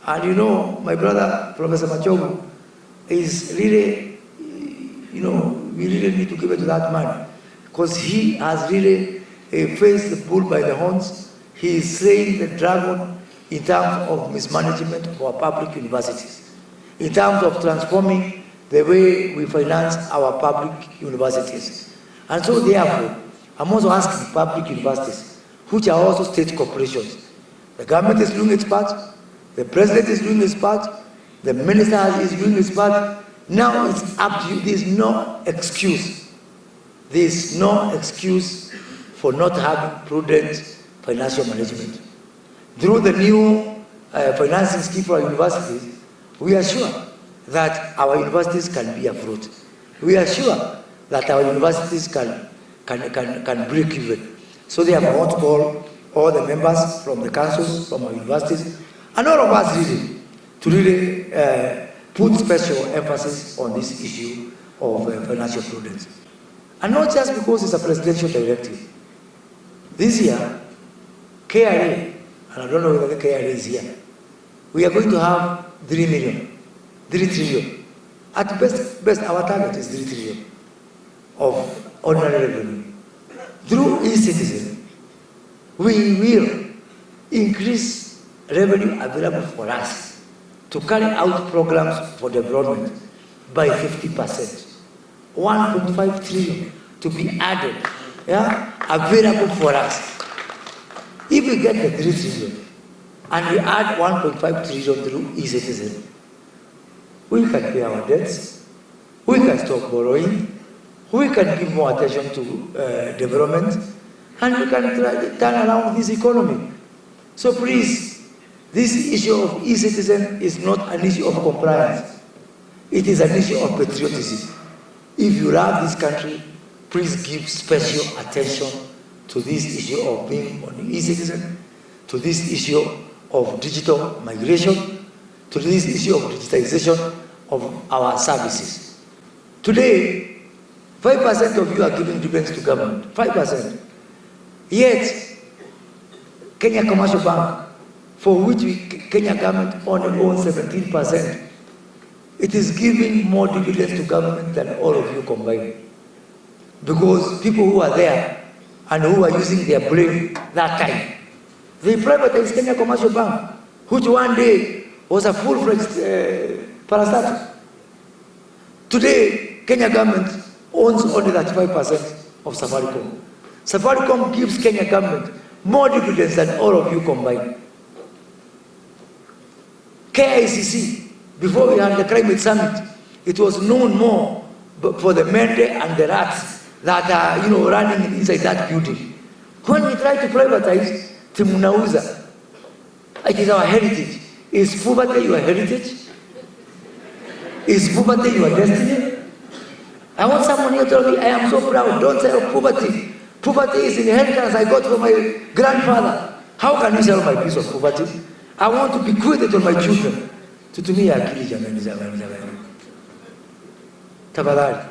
And you know, my brother, Professor Machogu, is really, you know, we really need to give it to that man, because he has really faced the bull by the horns. He is slaying the dragon in terms of mismanagement of our public universities, in terms of transforming the way we finance our public universities. And so therefore, I'm also asking public universities, which are also state corporations. The government is doing its part, the president is doing his part, the minister is doing his part. Now it's up to you. There is no excuse. There is no excuse for not having prudent financial management. Through the new financing scheme for our universities, we are sure that our universities can be afloat. We are sure that our universities can break even. So therefore, I want to call all the members from the councils, from our universities, and all of us really, to really put special emphasis on this issue of financial prudence. And not just because it's a presidential directive. This year, KRA, and I don't know whether the KRA is here, we are going to have 3 trillion. At best, our target is 3 trillion of ordinary revenue. Through e-citizen, we will increase revenue available for us to carry out programs for development by 50%. 1.5 trillion to be added, available for us. If we get the 3 trillion and we add 1.5 trillion through e-citizen, we can pay our debts, we can stop borrowing, we can give more attention to development, and we can turn around this economy. So please, this issue of e-citizen is not an issue of compliance. It is an issue of patriotism. If you love this country, please give special attention to this issue of being on e-citizen, to this issue of digital migration, to this issue of digitization of our services. Today, 5% of you are giving dividends to government, 5%. Yet, Kenya Commercial Bank, for which Kenya government only owns 17%, it is giving more dividends to government than all of you combined. Because people who are there and who are using their brain that time, they privatized Kenya Commercial Bank, which one day was a full-fledged parastatal. Today, Kenya government owns only 35% of Safaricom. Safaricom gives Kenya government more dividends than all of you combined. KICC, before we had the climate summit, it was known more for the mende and the rats that are, running inside that building. When we try to privatize, timunauza. It is our heritage. Is poverty your heritage? Is poverty your destiny? I want someone here to tell me, I am so proud. Don't sell poverty. Poverty is inheritance I got from my grandfather. How can you sell my piece of poverty? I want to bequeath it to my children. Tutumia akili jamani. Tafadhali,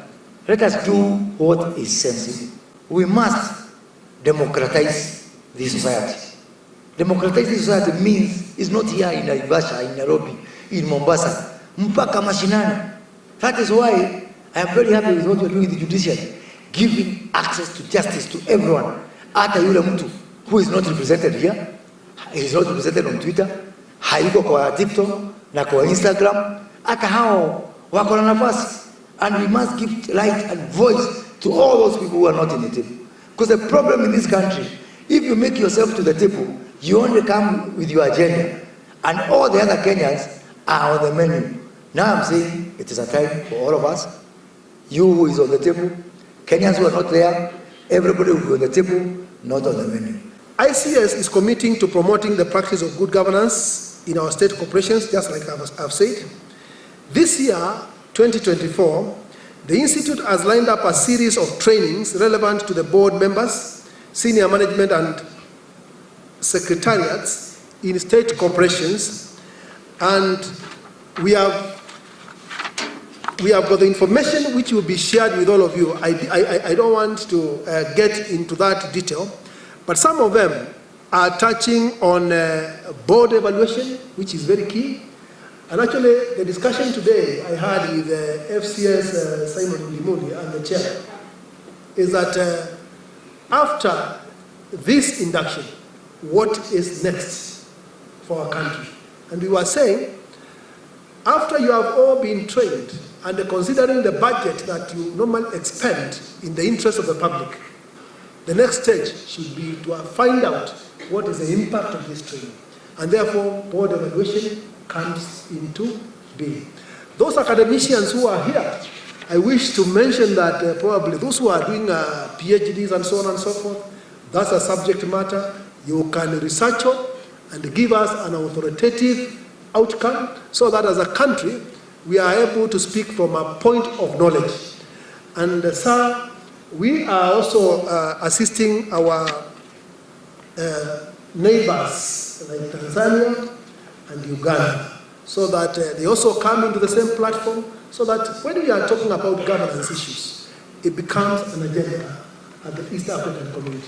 let us do what is sensible. We must democratize this society. Democratize this society means it's not here in Naivasha, in Nairobi, in Mombasa, mpaka mashinani. That is why I am very happy with what we are doing with the judiciary, giving access to justice to everyone. Hata yule mtu who is not represented here, he is not represented on Twitter, hayuko kwa TikTok na kwa Instagram, hata hao wako na nafasi. And we must give light and voice to all those people who are not in the table. Because the problem in this country, if you make yourself to the table, you only come with your agenda, and all the other Kenyans are on the menu. Now I'm saying it is a time for all of us. You who is on the table, Kenyans who are not there, everybody will be on the table, not on the menu. ICS is committing to promoting the practice of good governance in our state corporations, just like I've said. This year, 2024, the Institute has lined up a series of trainings relevant to the board members, senior management and secretariats in state corporations, and we have got the information which will be shared with all of you. I don't want to get into that detail, but some of them are touching on board evaluation, which is very key. And actually, the discussion today I had with FCS Simon Limuli and the chair is that after this induction, what is next for our country? And we were saying, after you have all been trained and considering the budget that you normally expend in the interest of the public, the next stage should be to find out what is the impact of this training. And therefore, board evaluation comes into being. Those academicians who are here, I wish to mention that probably those who are doing PhDs and so on and so forth, that's a subject matter you can research on and give us an authoritative outcome so that as a country, we are able to speak from a point of knowledge. And sir, we are also assisting our neighbors like Tanzania and Uganda, so that they also come into the same platform, so that when we are talking about governance issues, it becomes an agenda at the East African community.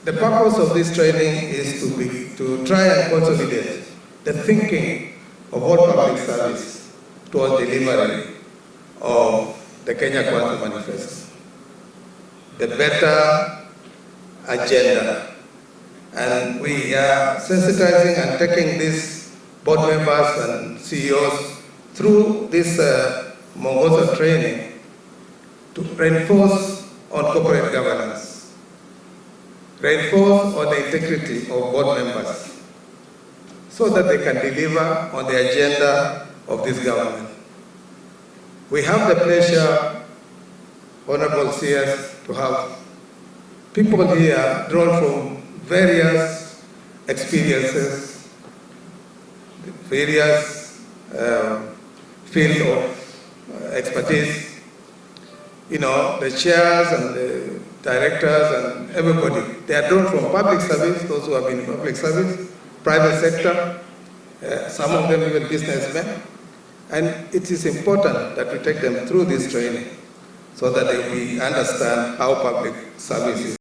The purpose of this training is to try and consolidate the thinking of all public service towards delivery of the Kenya Kwanza Manifesto, the better agenda. And we are sensitizing and taking these board members and CEOs through this Mongoza training to reinforce on corporate governance, reinforce on the integrity of board members, so that they can deliver on the agenda of this government. We have the pleasure, Honorable CS, to have people here drawn from various experiences, various field of expertise. You know, the chairs and the directors and everybody, they are drawn from public service, those who have been in public service, private sector, some of them even businessmen. And it is important that we take them through this training so that they will understand how public service is.